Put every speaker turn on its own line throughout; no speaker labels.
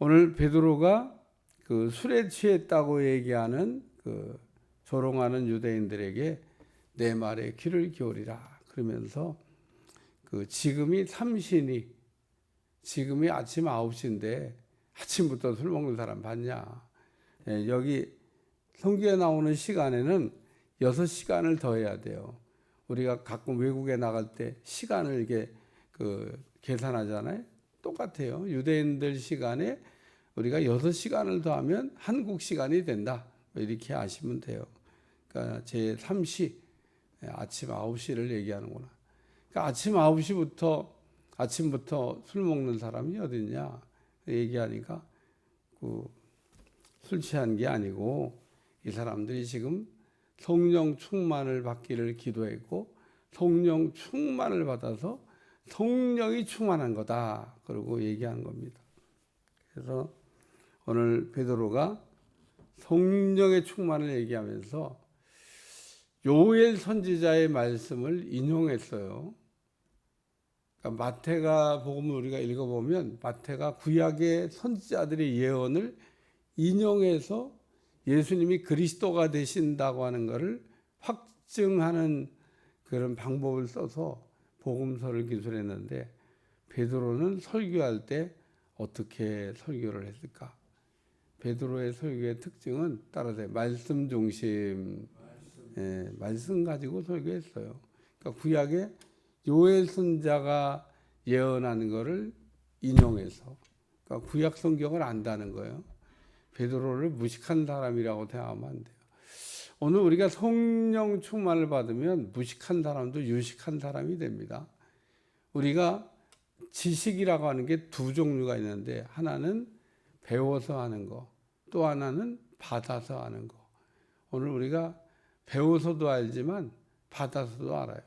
오늘 베드로가 그 술에 취했다고 얘기하는 그 조롱하는 유대인들에게 내 말에 귀를 기울이라 그러면서 그 지금이 삼신이 지금이 아침 9시인데 아침부터 술 먹는 사람 봤냐? 여기 성경에 나오는 시간에는 6시간을 더해야 돼요. 우리가 가끔 외국에 나갈 때 시간을 이렇게 계산하잖아요. 똑같아요. 유대인들 시간에 우리가 6시간을 더하면 한국 시간이 된다. 이렇게 아시면 돼요. 그러니까 제 3시, 아침 9시를 얘기하는구나. 그러니까 아침부터 술 먹는 사람이 어딨냐 얘기하니까 술 취한 게 아니고 이 사람들이 지금 성령 충만을 받기를 기도했고 성령 충만을 받아서 성령이 충만한 거다. 그러고 얘기한 겁니다. 그래서 오늘 베드로가 성령의 충만을 얘기하면서 요엘 선지자의 말씀을 인용했어요. 그러니까 마태가 복음을 우리가 읽어보면 마태가 구약의 선지자들의 예언을 인용해서 예수님이 그리스도가 되신다고 하는 것을 확증하는 그런 방법을 써서 복음서를 기술했는데 베드로는 설교할 때 어떻게 설교를 했을까? 베드로의 설교의 특징은 따라서 말씀 중심, 말씀 가지고 설교했어요. 그러니까 구약의 요엘 선자가 예언하는 것을 인용해서 그러니까 구약 성경을 안다는 거예요. 베드로를 무식한 사람이라고 생각하면 안 돼요. 오늘 우리가 성령 충만을 받으면 무식한 사람도 유식한 사람이 됩니다. 우리가 지식이라고 하는 게 두 종류가 있는데 하나는 배워서 하는 거, 또 하나는 받아서 하는 거. 오늘 우리가 배워서도 알지만 받아서도 알아요.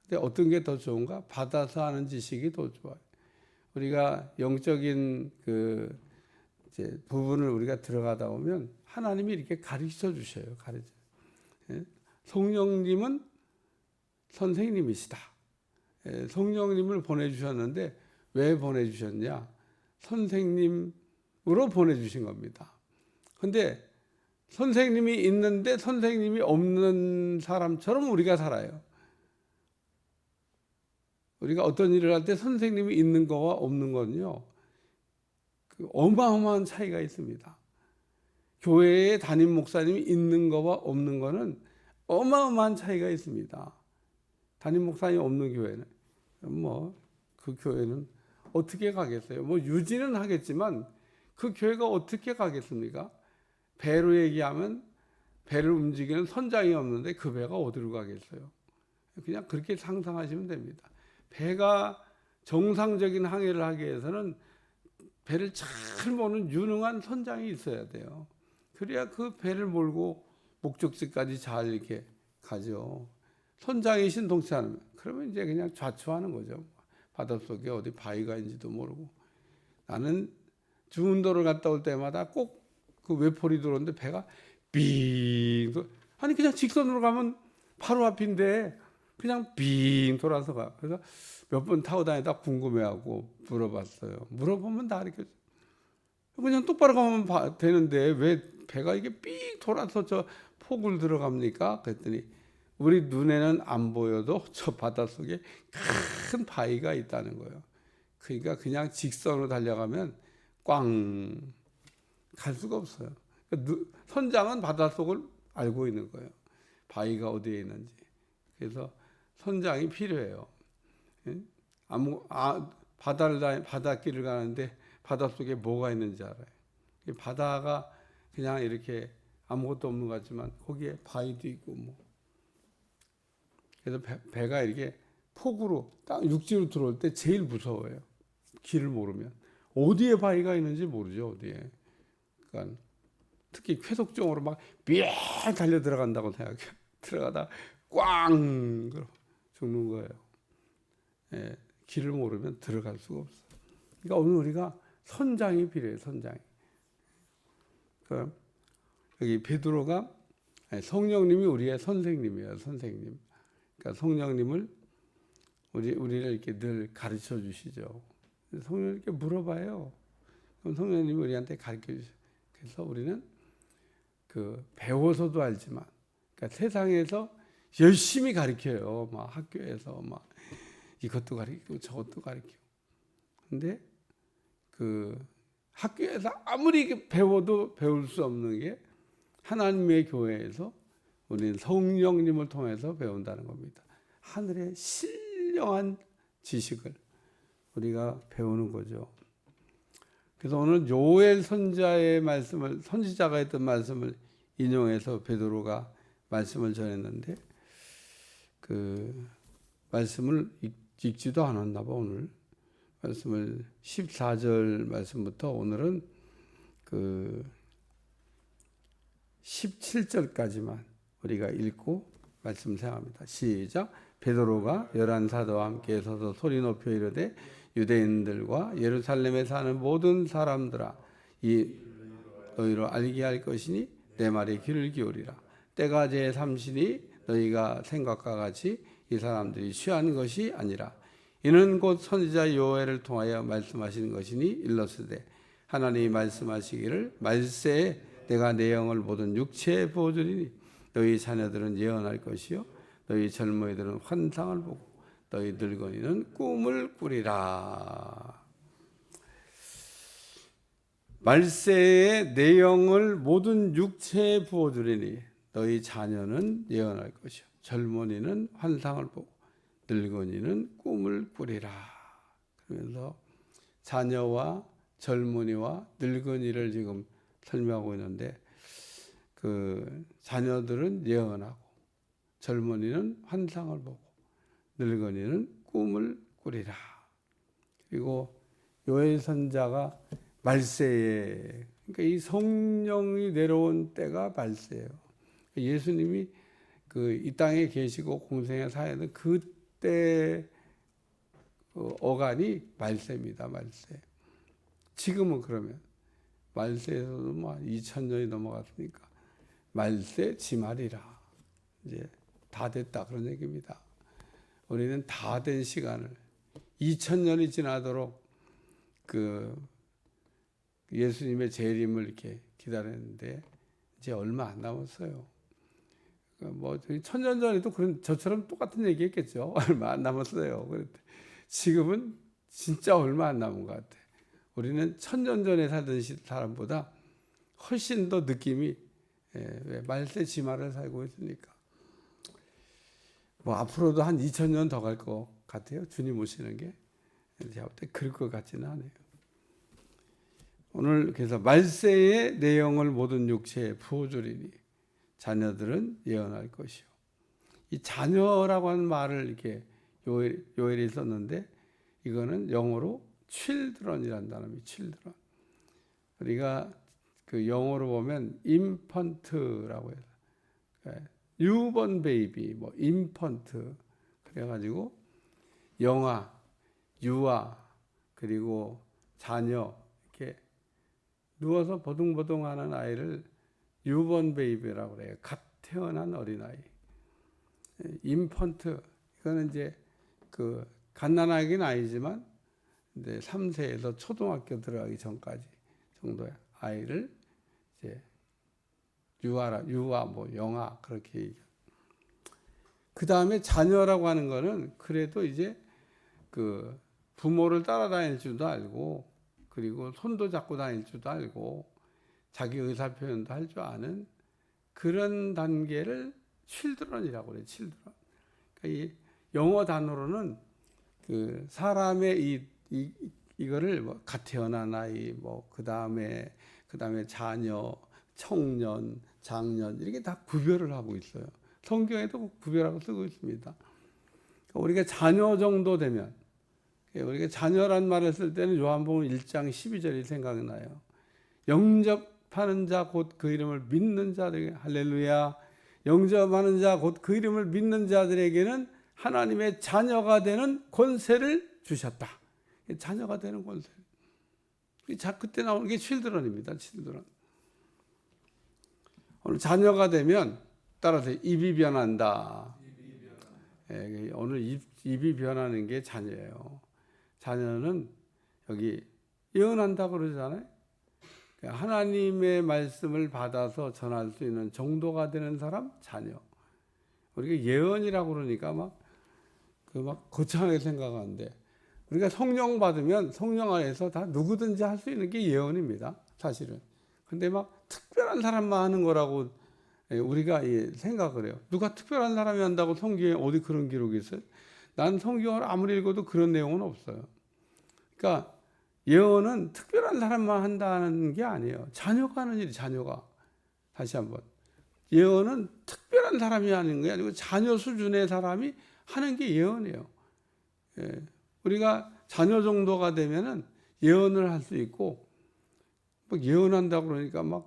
근데 어떤 게 더 좋은가? 받아서 하는 지식이 더 좋아요. 우리가 영적인 이제 부분을 우리가 들어가다 보면 하나님이 이렇게 가르쳐 주셔요. 성령님은 선생님이시다. 성령님을 보내주셨는데 왜 보내주셨냐? 선생님으로 보내주신 겁니다. 근데 선생님이 있는데 선생님이 없는 사람처럼 우리가 살아요. 우리가 어떤 일을 할 때 선생님이 있는 거와 없는 건요, 어마어마한 차이가 있습니다. 교회에 담임 목사님이 있는 거와 없는 거는 어마어마한 차이가 있습니다. 담임 목사님이 없는 교회는 그 교회는 어떻게 가겠어요? 유지는 하겠지만 그 교회가 어떻게 가겠습니까? 배로 얘기하면 배를 움직이는 선장이 없는데 그 배가 어디로 가겠어요? 그냥 그렇게 상상하시면 됩니다. 배가 정상적인 항해를 하기 위해서는 배를 잘 모는 유능한 선장이 있어야 돼요. 그래야 그 배를 몰고 목적지까지 잘 이렇게 가죠. 선장이신 동치하면 그러면 이제 그냥 좌초하는 거죠. 바닷속에 어디 바위가 있는지도 모르고. 나는 중운도를 갔다 올 때마다 꼭 그 외포리 들어오는데 배가 빙 아니 그냥 직선으로 가면 바로 앞인데 그냥 빙 돌아서 가. 그래서 몇 번 타고 다니다 궁금해하고 물어봤어요. 물어보면 다 이렇게 그냥 똑바로 가면 되는데 왜 배가 이게 삥 돌아서 저 폭을 들어갑니까? 그랬더니 우리 눈에는 안 보여도 저 바닷속에 큰 바위가 있다는 거예요. 그러니까 그냥 직선으로 달려가면 꽝 갈 수가 없어요. 선장은 바닷속을 알고 있는 거예요. 바위가 어디에 있는지. 그래서 선장이 필요해요. 바닷길을 가는데 바닷속에 뭐가 있는지 알아요. 바다가 그냥 이렇게 아무것도 없는 것 같지만 거기에 바위도 있고 그래서 배가 이렇게 폭우로 딱 육지로 들어올 때 제일 무서워요. 길을 모르면 어디에 바위가 있는지 모르죠. 어디에. 그러니까 특히 쾌속적으로 막 삐 달려 들어간다고 생각해요. 들어가다 꽝 죽는 거예요. 길을 모르면 들어갈 수가 없어요. 그러니까 오늘 우리가 선장이 필요해요. 선장이. 그러니까 여기 베드로가 성령님이 우리의 선생님이에요. 선생님. 그러니까 성령님을 우리를 이렇게 늘 가르쳐 주시죠. 성령님 이렇게 물어봐요. 그럼 성령님이 우리한테 가르쳐 주셔요. 그래서 우리는 배워서도 알지만, 그러니까 세상에서 열심히 가르쳐요. 막 학교에서 막 이것도 가르치고 저것도 가르치고. 근데 학교에서 아무리 배워도 배울 수 없는 게 하나님의 교회에서 우리는 성령님을 통해서 배운다는 겁니다. 하늘의 신령한 지식을 우리가 배우는 거죠. 그래서 오늘 요엘 선지자의 말씀을, 선지자가 했던 말씀을 인용해서 베드로가 말씀을 전했는데 그 말씀을 읽지도 않았나 봐. 오늘 말씀을 14절 말씀부터 오늘은 17절까지만 우리가 읽고 말씀 생각합니다. 시작. 베드로가 11사도와 함께 서서 소리 높여 이르되 유대인들과 예루살렘에 사는 모든 사람들아, 이 너희로 알게 할 것이니 내 말에 귀를 기울이라. 때가 제3시니 너희가 생각과 같이 이 사람들이 취한 것이 아니라 이는 곧 선지자 요엘을 통하여 말씀하시는 것이니 일러스되 하나님이 말씀하시기를 말세에 내가 내 영을 모든 육체에 부어주리니 너희 자녀들은 예언할 것이요 너희 젊은이들은 환상을 보고 너희 늙은이는 꿈을 꾸리라. 말세에 내 영을 모든 육체에 부어주리니 너희 자녀는 예언할 것이요 젊은이는 환상을 보고 늙은이는 꿈을 꾸리라. 그러면서 자녀와 젊은이와 늙은이를 지금 설명하고 있는데 자녀들은 예언하고 젊은이는 환상을 보고 늙은이는 꿈을 꾸리라. 그리고 요엘 선자가 말세에, 그러니까 이 성령이 내려온 때가 말세예요. 예수님이 이 땅에 계시고 공생의 사회는 그때 어간이 말세입니다. 말세. 지금은 그러면 말세에서도 2000년이 넘어갔으니까 말세 지말이라. 이제 다 됐다 그런 얘기입니다. 우리는 다 된 시간을 2000년이 지나도록 예수님의 재림을 이렇게 기다렸는데 이제 얼마 안 남았어요. 1000년 전에도 저처럼 똑같은 얘기했겠죠. 얼마 안 남았어요. 지금은 진짜 얼마 안 남은 것 같아. 우리는 1000년 전에 살던 사람보다 훨씬 더 느낌이 말세 지말을 살고 있으니까 앞으로도 한 2000년 더 갈 것 같아요. 주님 오시는 게. 제가 볼 때 그럴 것 같지는 않아요. 오늘 그래서 말세에 내 영을 모든 육체에 부어주리니 자녀들은 예언할 것이요. 이 자녀라고 하는 말을 이렇게 요엘이 썼는데 이거는 영어로 children이라는 단어입니다. children. 우리가 영어로 보면 infant라고 해요. 뉴본 베이비, 인펀트 그래가지고 영아, 유아 그리고 자녀 이렇게 누워서 보둥보둥하는 아이를 뉴본 베이비라고 그래요. 갓 태어난 어린아이. 인펀트 이거는 이제 갓난아기는 아니지만 이제 3세에서 초등학교 들어가기 전까지 정도의 아이를 이제 유아, 영아 그렇게 얘기해요. 그 다음에 자녀라고 하는 거는 그래도 이제 부모를 따라다닐 줄도 알고 그리고 손도 잡고 다닐 줄도 알고 자기 의사 표현도 할 줄 아는 그런 단계를 children이라고 그래요. children. 그러니까 이 영어 단어로는 사람의 이거를 갓 태어난 아이, 그 다음에 자녀, 청년, 장년 이렇게 다 구별을 하고 있어요. 성경에도 구별하고 쓰고 있습니다. 우리가 자녀 정도 되면 우리가 자녀란 말을 쓸 때는 요한복음 1장 12절이 생각나요. 영접하는 자 곧 그 이름을 믿는 자들에게 할렐루야. 영접하는 자 곧 그 이름을 믿는 자들에게는 하나님의 자녀가 되는 권세를 주셨다. 자녀가 되는 권세. 그때 나오는 게 children입니다. children. 오늘 자녀가 되면 따라서 입이 변한다. 오늘 입이 변하는 게 자녀예요. 자녀는 여기 예언한다 그러잖아요. 하나님의 말씀을 받아서 전할 수 있는 정도가 되는 사람, 자녀. 우리가 예언이라고 그러니까 막 거창하게 생각하는데, 우리가 성령 받으면 성령 안에서 다 누구든지 할 수 있는 게 예언입니다, 사실은. 근데 막 특별한 사람만 하는 거라고 우리가 생각을 해요. 누가 특별한 사람이 한다고 성경에 어디 그런 기록이 있어요? 난 성경을 아무리 읽어도 그런 내용은 없어요. 그러니까 예언은 특별한 사람만 한다는 게 아니에요. 자녀가 하는 일이, 자녀가. 다시 한번, 예언은 특별한 사람이 하는 게 아니고 자녀 수준의 사람이 하는 게 예언이에요. 우리가 자녀 정도가 되면은 예언을 할 수 있고, 막 예언한다고 그러니까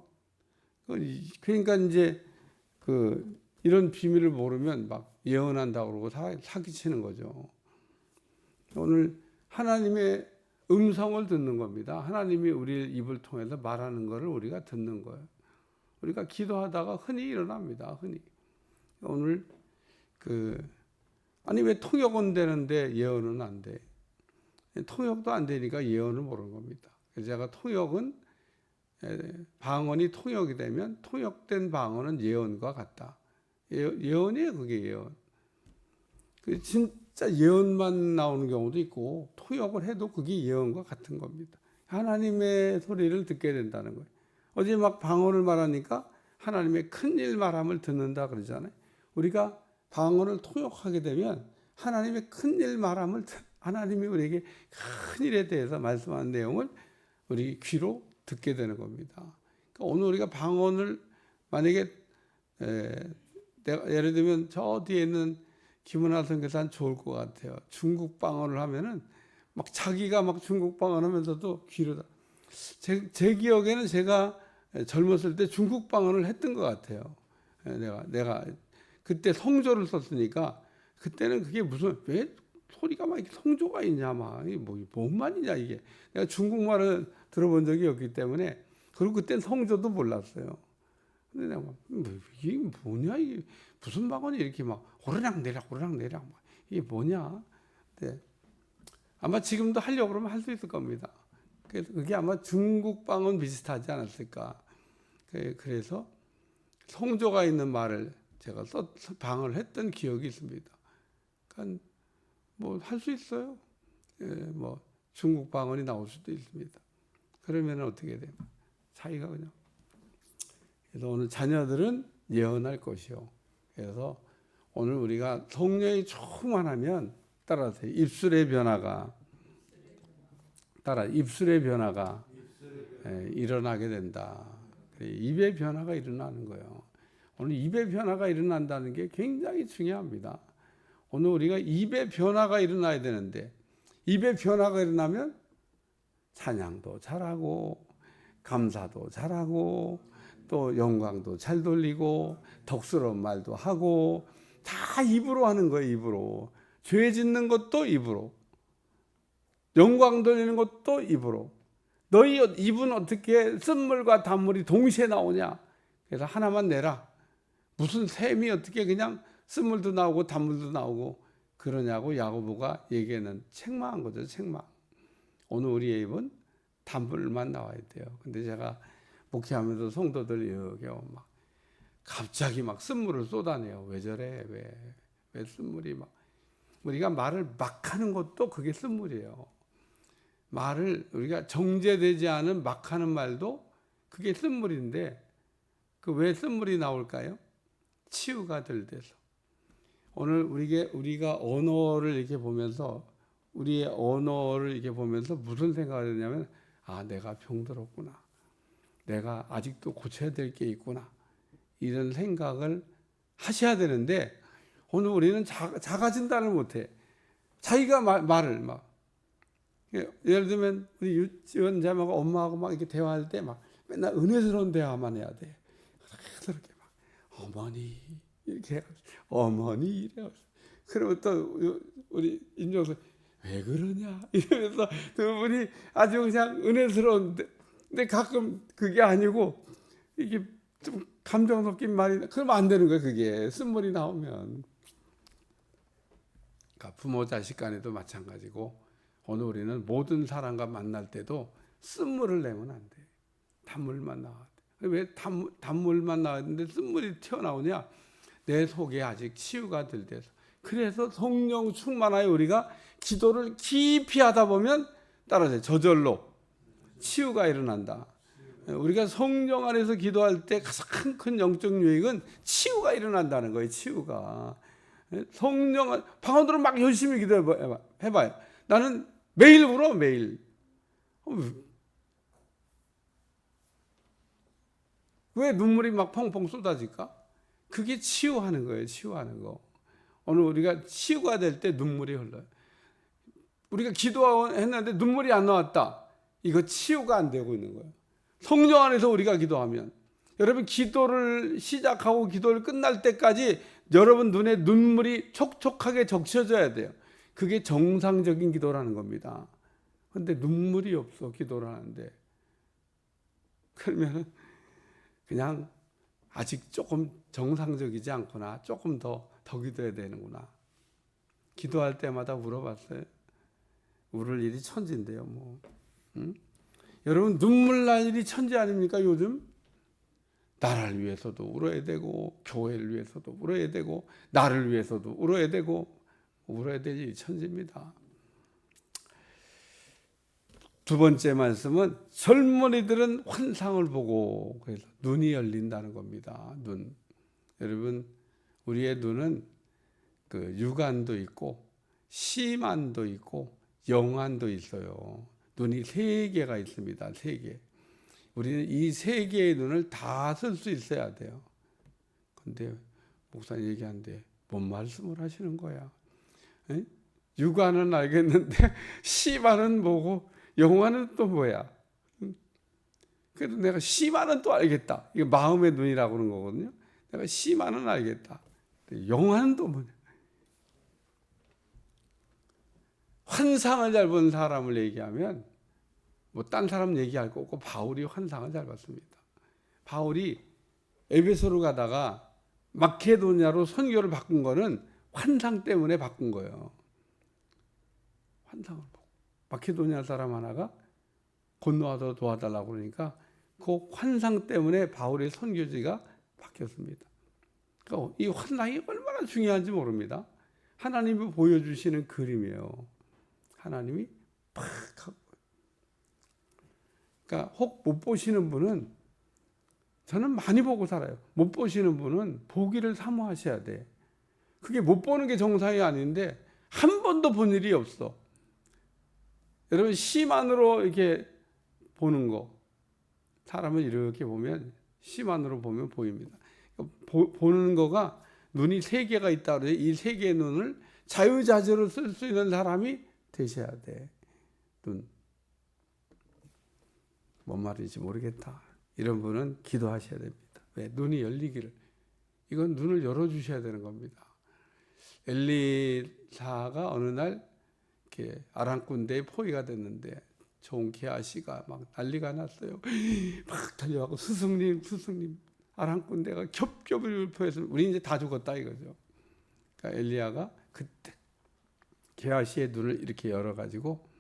그러니까 이제 이런 비밀을 모르면 막 예언한다고 그러고 사기치는 거죠. 오늘 하나님의 음성을 듣는 겁니다. 하나님이 우리 입을 통해서 말하는 것을 우리가 듣는 거예요. 우리가 기도하다가 흔히 일어납니다. 흔히. 오늘 아니 왜 통역은 되는데 예언은 안 돼? 통역도 안 되니까 예언을 모르는 겁니다. 그래서 제가 통역은, 방언이 통역이 되면 통역된 방언은 예언과 같다. 예언이에요, 그게 예언. 진짜 예언만 나오는 경우도 있고 통역을 해도 그게 예언과 같은 겁니다. 하나님의 소리를 듣게 된다는 거예요. 어제 막 방언을 말하니까 하나님의 큰일 말함을 듣는다 그러잖아요. 우리가 방언을 통역하게 되면 하나님의 큰일 말함을, 하나님이 우리에게 큰일에 대해서 말씀하는 내용을 우리 귀로 듣게 되는 겁니다. 그러니까 오늘 우리가 방언을 만약에 내가 예를 들면 저 뒤에 있는 김은하 선교사는 좋을 것 같아요. 중국 방언을 하면은 막 자기가 막 중국 방언 하면서도 귀로 제 기억에는 제가 젊었을 때 중국 방언을 했던 것 같아요. 내가 그때 성조를 썼으니까 그때는 그게 무슨 왜 소리가 막 이렇게 성조가 있냐 뭔 말이냐 이게. 내가 중국말을 들어본 적이 없기 때문에, 그리고 그땐 성조도 몰랐어요. 근데 내가 이게 뭐냐, 이게 무슨 방언이 이렇게 막 오르락내락 이게 뭐냐. 네. 아마 지금도 하려고 그러면 할 수 있을 겁니다. 그래서 그게 아마 중국 방언 비슷하지 않았을까. 그래서 성조가 있는 말을 제가 방언을 했던 기억이 있습니다. 그러니까 할 수 있어요. 중국 방언이 나올 수도 있습니다. 그러면 어떻게 돼요? 차이가 그냥. 그래서 오늘 자녀들은 예언할 것이요. 그래서 오늘 우리가 성령이 충만하면 따라서 입술의 변화가 일어나게 된다. 입의 변화가 일어나는 거예요. 오늘 입의 변화가 일어난다는 게 굉장히 중요합니다. 오늘 우리가 입의 변화가 일어나야 되는데, 입의 변화가 일어나면 찬양도 잘하고 감사도 잘하고 또 영광도 잘 돌리고 덕스러운 말도 하고, 다 입으로 하는 거예요. 입으로. 죄 짓는 것도 입으로, 영광 돌리는 것도 입으로. 너희 입은 어떻게 쓴물과 단물이 동시에 나오냐? 그래서 하나만 내라. 무슨 샘이 어떻게 그냥 쓴물도 나오고 단물도 나오고 그러냐고 야고보가 얘기하는 책망한 거죠. 책망. 오늘 우리의 입은 단물만 나와야 돼요. 근데 제가 목회하면서 성도들 여기 막 갑자기 막 쓴물을 쏟아내요. 왜 저래? 왜 쓴물이 막. 우리가 말을 막 하는 것도 그게 쓴물이에요. 말을 우리가 정제되지 않은 막 하는 말도 그게 쓴물인데, 그 왜 쓴물이 나올까요? 치유가 덜 돼서. 오늘 우리가 언어를 이렇게 보면서, 우리의 언어를 이렇게 보면서 무슨 생각을 했냐면, 내가 병들었구나. 내가 아직도 고쳐야 될 게 있구나. 이런 생각을 하셔야 되는데, 오늘 우리는 자가 진단을 못해. 자기가 말을 막. 예를 들면 우리 유치원 자매가 엄마하고 막 이렇게 대화할 때 막 맨날 은혜스러운 대화만 해야 돼. 그렇게 막 어머니 이렇게 어머니 이래. 그러면 또 우리 임종수 왜 그러냐 이러면서 두 분이 아주 그냥 은혜스러운데, 근데 가끔 그게 아니고 이게 좀 감정 섞인 말이, 그러면 안 되는 거예요. 그게 쓴물이 나오면. 그러니까 부모 자식 간에도 마찬가지고, 오늘 우리는 모든 사람과 만날 때도 쓴물을 내면 안 돼. 단물만 나왔대. 왜 단물만 나왔는데 쓴물이 튀어나오냐? 내 속에 아직 치유가 덜 돼서. 그래서 성령 충만하여 우리가 기도를 깊이 하다 보면 따라서 저절로 치유가 일어난다. 우리가 성령 안에서 기도할 때 가장 큰 영적 유익은 치유가 일어난다는 거예요. 치유가. 성령 방언으로 막 열심히 기도해봐요. 나는 매일 울어, 매일. 왜 눈물이 막 펑펑 쏟아질까? 그게 치유하는 거예요. 치유하는 거. 오늘 우리가 치유가 될 때 눈물이 흘러요. 우리가 기도했는데 눈물이 안 나왔다. 이거 치유가 안 되고 있는 거예요. 성령 안에서 우리가 기도하면, 여러분 기도를 시작하고 기도를 끝날 때까지 여러분 눈에 눈물이 촉촉하게 적셔져야 돼요. 그게 정상적인 기도라는 겁니다. 그런데 눈물이 없어, 기도를 하는데. 그러면 그냥 아직 조금 정상적이지 않구나, 조금 더 기도해야 되는구나. 기도할 때마다 울어봤어요. 울을 일이 천지인데요, 뭐. 응? 여러분 눈물 날 일이 천지 아닙니까? 요즘 나라를 위해서도 울어야 되고, 교회를 위해서도 울어야 되고, 나를 위해서도 울어야 되고, 울어야 될 일이 천지입니다. 두 번째 말씀은 젊은이들은 환상을 보고, 그래서 눈이 열린다는 겁니다. 눈. 여러분, 우리의 눈은 그 육안도 있고 심안도 있고 영안도 있어요. 눈이 세 개가 있습니다. 세 개. 우리는 이 세 개의 눈을 다 쓸 수 있어야 돼요. 근데 목사님 얘기하는데 뭔 말씀을 하시는 거야? 에? 육안은 알겠는데 심안은 뭐고 영안은 또 뭐야? 그래도 내가 심안은 또 알겠다. 이게 마음의 눈이라고 그러는 거거든요. 내가 심안은 알겠다. 영안은 또 뭐냐? 환상을 잘 본 사람을 얘기하면 뭐 딴 사람 얘기할 거 없고 바울이 환상을 잘 봤습니다. 바울이 에베소로 가다가 마케도냐로 선교를 바꾼 거는 환상 때문에 바꾼 거예요. 환상을 보고 마케도냐 사람 하나가 건너와서 도와달라고 그러니까 그 환상 때문에 바울의 선교지가 바뀌었습니다. 그러니까 이 환상이 얼마나 중요한지 모릅니다. 하나님이 보여주시는 그림이에요. 하나님이 팍 하고. 그러니까 혹 못 보시는 분은, 저는 많이 보고 살아요. 못 보시는 분은 보기를 사모하셔야 돼. 그게 못 보는 게 정상이 아닌데 한 번도 본 일이 없어. 여러분 심안으로 이렇게 보는 거, 사람을 이렇게 보면 심안으로 보면 보입니다. 보는 거가 눈이 세 개가 있다 그래요. 이 세 개의 눈을 자유자재로 쓸 수 있는 사람이 되셔야 돼. 눈. 뭔 말인지 모르겠다. 이런 분은 기도하셔야 됩니다. 왜? 눈이 열리기를. 이건 눈을 열어주셔야 되는 겁니다. 엘리사가 어느 날 이렇게 아람 군대에 포위가 됐는데 좋은 게하시가 막 난리가 났어요. 막 달려가고 스승님 아람 군대가 겹겹이 율포해서 우리 이제 다 죽었다 이거죠. 그러니까 엘리야가 그때 게하시의 눈을 이렇게 열어가지고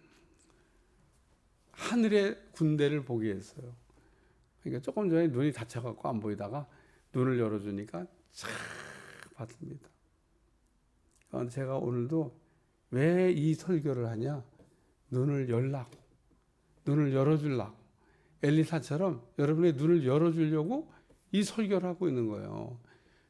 하늘의 군대를 보게 했어요. 그러니까 조금 전에 눈이 닫혀갖고 안 보이다가 눈을 열어주니까 쫙 봤습니다. 그러니까 제가 오늘도 왜 이 설교를 하냐? 눈을 열라고, 눈을 열어주려고. 엘리사처럼 여러분의 눈을 열어주려고 이 설교를 하고 있는 거예요.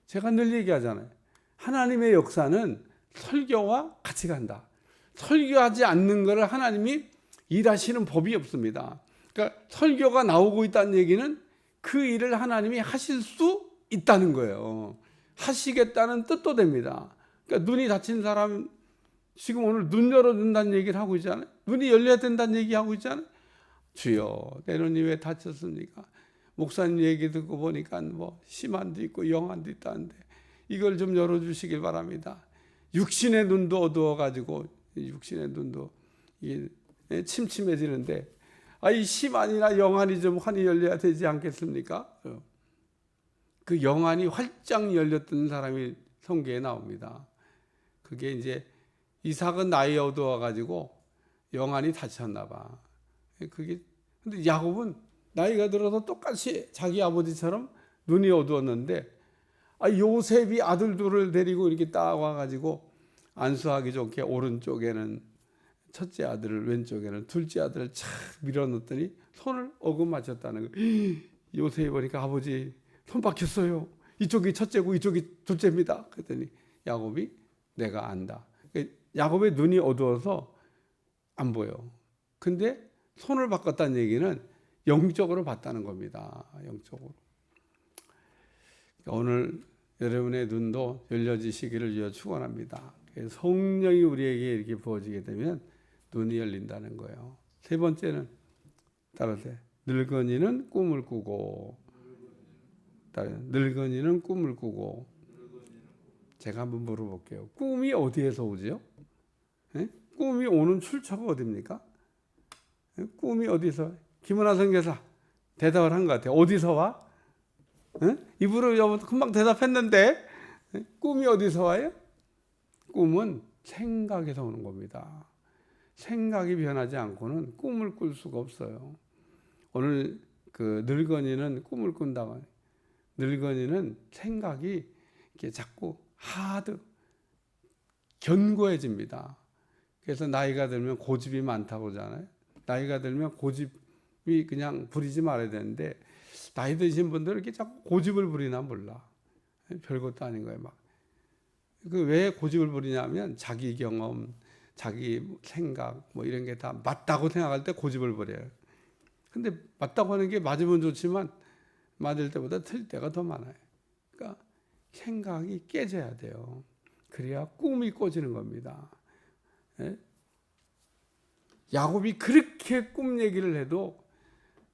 제가 늘 얘기하잖아요. 하나님의 역사는 설교와 같이 간다. 설교하지 않는 것을 하나님이 일하시는 법이 없습니다. 그러니까 설교가 나오고 있다는 얘기는 그 일을 하나님이 하실 수 있다는 거예요. 하시겠다는 뜻도 됩니다. 그러니까 눈이 닫힌 사람 지금 오늘 눈 열어준다는 얘기를 하고 있잖아요. 눈이 열려야 된다는 얘기하고 있잖아요. 주여 내 눈이 왜 닫혔습니까? 목사님 얘기 듣고 보니까 뭐 심한도 있고 영한도 있다는데 이걸 좀 열어주시길 바랍니다. 육신의 눈도 어두워가지고 육신의 눈도 침침해지는데 이 심한이나 영한이 좀 환히 열려야 되지 않겠습니까? 그 영한이 활짝 열렸던 사람이 성경에 나옵니다. 그게 이제 이삭은 나이 어두워가지고 영한이 닫혔나 봐. 그게 근데 야곱은 나이가 들어서 똑같이 자기 아버지처럼 눈이 어두웠는데 요셉이 아들 둘을 데리고 이렇게 딱 와가지고 안수하기 좋게 오른쪽에는 첫째 아들을, 왼쪽에는 둘째 아들을 착 밀어넣더니 손을 어긋맞췄다는 거예요. 요셉이 보니까 아버지 손 박혔어요. 이쪽이 첫째고 이쪽이 둘째입니다. 그랬더니 야곱이 내가 안다. 야곱의 눈이 어두워서 안 보여. 근데 손을 바꿨다는 얘기는 영적으로 봤다는 겁니다. 영적으로. 오늘 여러분의 눈도 열려지시기를 위해 축원합니다. 성령이 우리에게 이렇게 부어지게 되면 눈이 열린다는 거예요. 세 번째는 따라서 늙은이는 꿈을 꾸고, 늙은이는 꿈을 꾸고. 제가 한번 물어볼게요. 꿈이 어디에서 오죠? 꿈이 오는 출처가 어디입니까? 꿈이 어디서? 김은하 선교사 대답을 한 것 같아요. 어디서 와? 입으로 금방 대답했는데 꿈이 어디서 와요? 꿈은 생각에서 오는 겁니다. 생각이 변하지 않고는 꿈을 꿀 수가 없어요. 오늘 그 늙은이는 꿈을 꾼다고. 늙은이는 생각이 이렇게 자꾸 견고해집니다. 그래서 나이가 들면 고집이 많다고 하잖아요. 나이가 들면 고집이 그냥 부리지 말아야 되는데 나이 드신 분들은 이렇게 자꾸 고집을 부리나 몰라. 별것도 아닌 거예요. 왜 고집을 부리냐면 자기 경험, 자기 생각 이런 게 다 맞다고 생각할 때 고집을 부려요. 근데 맞다고 하는 게 맞으면 좋지만 맞을 때보다 틀 때가 더 많아요. 그러니까 생각이 깨져야 돼요. 그래야 꿈이 꿔지는 겁니다. 야곱이 그렇게 꿈 얘기를 해도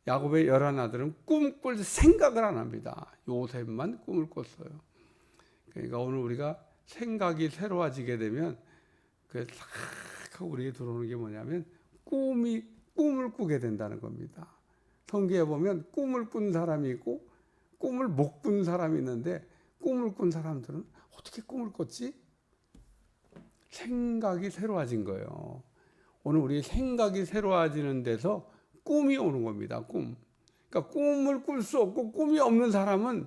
야곱의 11 아들은 꿈꿀 생각을 안 합니다. 요셉만 꿈을 꿨어요. 그러니까 오늘 우리가 생각이 새로워지게 되면 그 싹 하고 우리에게 들어오는 게 뭐냐면 꿈을 꾸게 된다는 겁니다. 성경에 보면 꿈을 꾼 사람이 있고 꿈을 못 꾼 사람이 있는데 꿈을 꾼 사람들은 어떻게 꿈을 꿨지? 생각이 새로워진 거예요. 오늘 우리 생각이 새로워지는 데서 꿈이 오는 겁니다. 꿈. 그러니까 꿈을 꿀 수 없고 꿈이 없는 사람은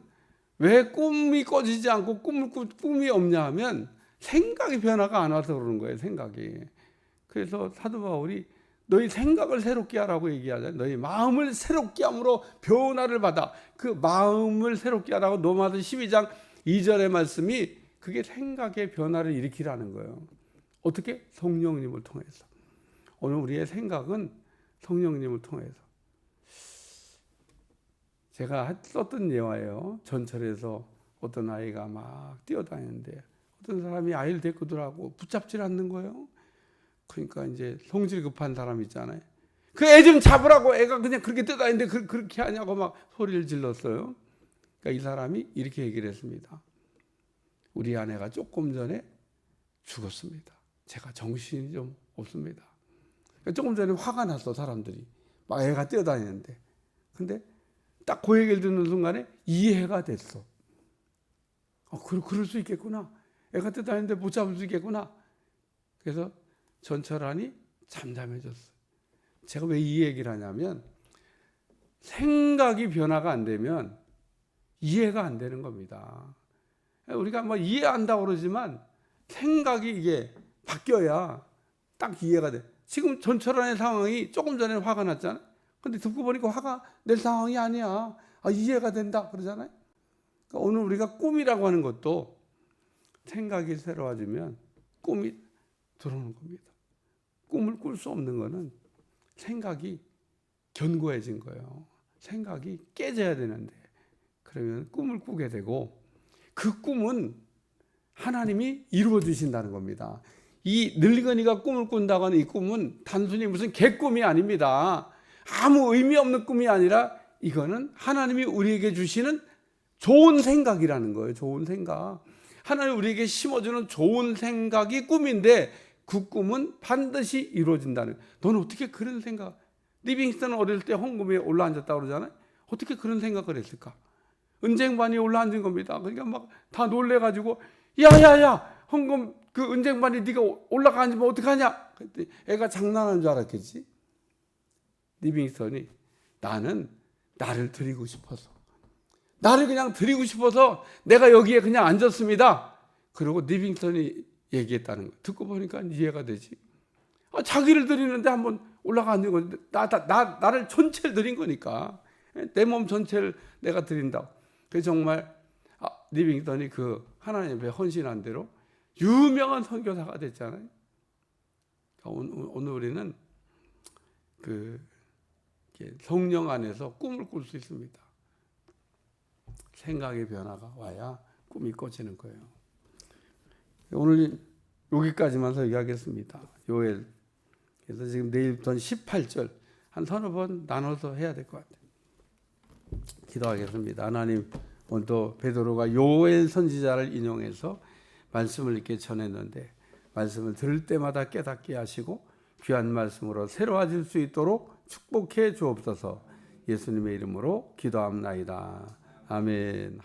왜 꿈이 꿔지지 않고 꿈이 없냐 하면 생각이 변화가 안 와서 그러는 거예요. 생각이. 그래서 사도 바울이 너희 생각을 새롭게 하라고 얘기하잖아요. 너희 마음을 새롭게 함으로 변화를 받아. 그 마음을 새롭게 하라고 로마서 12장 2절의 말씀이 그게 생각의 변화를 일으키라는 거예요. 어떻게? 성령님을 통해서. 오늘 우리의 생각은 성령님을 통해서. 제가 썼던 예화예요. 전철에서 어떤 아이가 막 뛰어다니는데 어떤 사람이 아이를 데리고 들어가고 붙잡질 않는 거예요. 그러니까 이제 성질 급한 사람 있잖아요. 그 애 좀 잡으라고. 애가 그냥 그렇게 뛰어다니는데 그렇게 하냐고 막 소리를 질렀어요. 그러니까 이 사람이 이렇게 얘기를 했습니다. 우리 아내가 조금 전에 죽었습니다. 제가 정신이 좀 없습니다. 그러니까 조금 전에 화가 났어, 사람들이. 막 애가 뛰어다니는데. 근데 딱 그 얘기를 듣는 순간에 이해가 됐어. 그럴 수 있겠구나. 애가 뛰어다니는데 못 잡을 수 있겠구나. 그래서 전철안이 잠잠해졌어. 제가 왜 이 얘기를 하냐면 생각이 변화가 안 되면 이해가 안 되는 겁니다. 우리가 이해한다고 그러지만 생각이 이게 바뀌어야 딱 이해가 돼. 지금 전철안의 상황이 조금 전에 화가 났잖아요. 근데 듣고 보니까 화가 낼 상황이 아니야. 이해가 된다 그러잖아요. 그러니까 오늘 우리가 꿈이라고 하는 것도 생각이 새로워지면 꿈이 들어오는 겁니다. 꿈을 꿀 수 없는 거는 생각이 견고해진 거예요. 생각이 깨져야 되는데 그러면 꿈을 꾸게 되고 그 꿈은 하나님이 이루어 주신다는 겁니다. 이 늙은이가 꿈을 꾼다고 하는 이 꿈은 단순히 무슨 개꿈이 아닙니다. 아무 의미 없는 꿈이 아니라 이거는 하나님이 우리에게 주시는 좋은 생각이라는 거예요. 좋은 생각. 하나님이 우리에게 심어주는 좋은 생각이 꿈인데 그 꿈은 반드시 이루어진다는 거예요. 너는 어떻게 그런 생각? 리빙스턴은 어릴 때 헌금에 올라앉았다고 그러잖아요. 어떻게 그런 생각을 했을까? 은쟁반이 올라앉은 겁니다. 그러니까 막 다 놀래가지고 야야야 헌금 그 은쟁반이 네가 올라가 앉으면 어떡하냐? 그랬더니 애가 장난하는 줄 알았겠지. 리빙스턴이 나는 나를 드리고 싶어서, 나를 그냥 드리고 싶어서 내가 여기에 그냥 앉았습니다. 그리고 리빙턴이 얘기했다는 거 듣고 보니까 이해가 되지. 자기를 드리는데 한번 올라가 앉는 건데 나를 전체를 드린 거니까, 내 몸 전체를 내가 드린다고. 그래서 정말 리빙턴이 그 하나님 앞에 헌신한 대로 유명한 선교사가 됐잖아요. 오늘 우리는 그 성령 안에서 꿈을 꿀 수 있습니다. 생각의 변화가 와야 꿈이 꿔지는 거예요. 오늘 여기까지만 설교하겠습니다. 요엘. 그래서 지금 내일부터는 18절 한 서너 번 나눠서 해야 될 것 같아요. 기도하겠습니다. 하나님, 오늘도 베드로가 요엘 선지자를 인용해서 말씀을 이렇게 전했는데, 말씀을 들을 때마다 깨닫게 하시고 귀한 말씀으로 새로워질 수 있도록 축복해 주옵소서. 예수님의 이름으로 기도합나이다. 아멘.